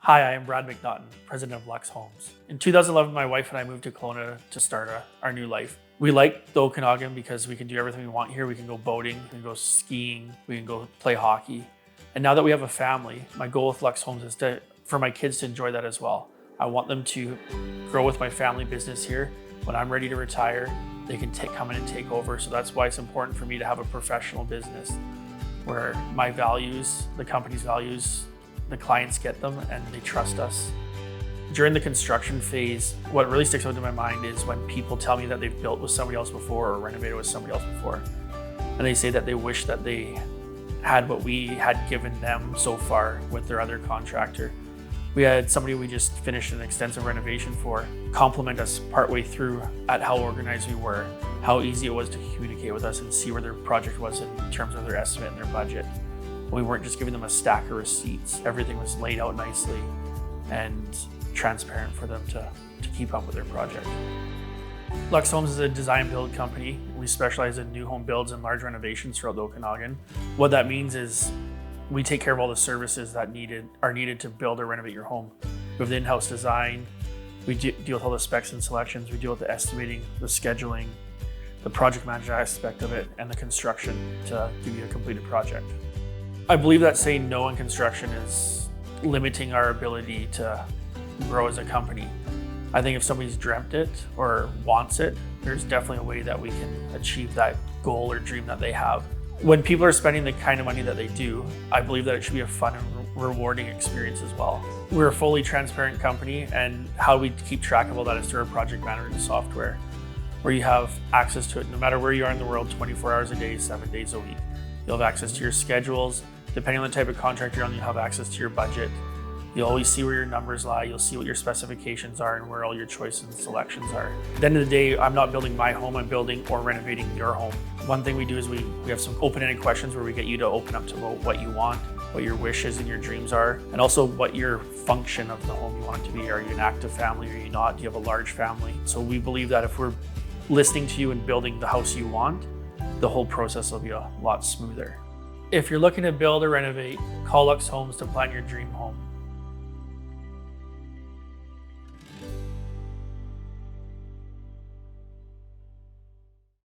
Hi, I am Brad McNaughton, president of LUX Homes. In 2011, my wife and I moved to Kelowna to start our new life. We like the Okanagan because we can do everything we want here. We can go boating, we can go skiing, we can go play hockey. And now that we have a family, my goal with LUX Homes is for my kids to enjoy that as well. I want them to grow with my family business here. When I'm ready to retire, they can come in and take over. So that's why it's important for me to have a professional business where my values, the company's values, the clients get them and they trust us. During the construction phase, what really sticks out in my mind is when people tell me that they've built with somebody else before or renovated with somebody else before. And they say that they wish that they had what we had given them so far with their other contractor. We had somebody we just finished an extensive renovation for compliment us partway through at how organized we were, how easy it was to communicate with us and see where their project was in terms of their estimate and their budget. We weren't just giving them a stack of receipts. Everything was laid out nicely and transparent for them to keep up with their project. LUX Homes is a design build company. We specialize in new home builds and large renovations throughout the Okanagan. What that means is we take care of all the services that are needed to build or renovate your home. We have the in-house design, we deal with all the specs and selections, we deal with the estimating, the scheduling, the project management aspect of it, and the construction to give you a completed project. I believe that saying no in construction is limiting our ability to grow as a company. I think if somebody's dreamt it or wants it, there's definitely a way that we can achieve that goal or dream that they have. When people are spending the kind of money that they do, I believe that it should be a fun and rewarding experience as well. We're a fully transparent company, and how we keep track of all that is through our project management software, where you have access to it no matter where you are in the world, 24 hours a day, 7 days a week. You'll have access to your schedules. Depending on the type of contract you're on, you'll have access to your budget. You'll always see where your numbers lie. You'll see what your specifications are and where all your choices and selections are. At the end of the day, I'm not building my home, I'm building or renovating your home. One thing we do is we have some open-ended questions where we get you to open up to what you want, what your wishes and your dreams are, and also what your function of the home you want it to be. Are you an active family? Are you not? Do you have a large family? So we believe that if we're listening to you and building the house you want, the whole process will be a lot smoother. If you're looking to build or renovate, call LUX Homes to plan your dream home.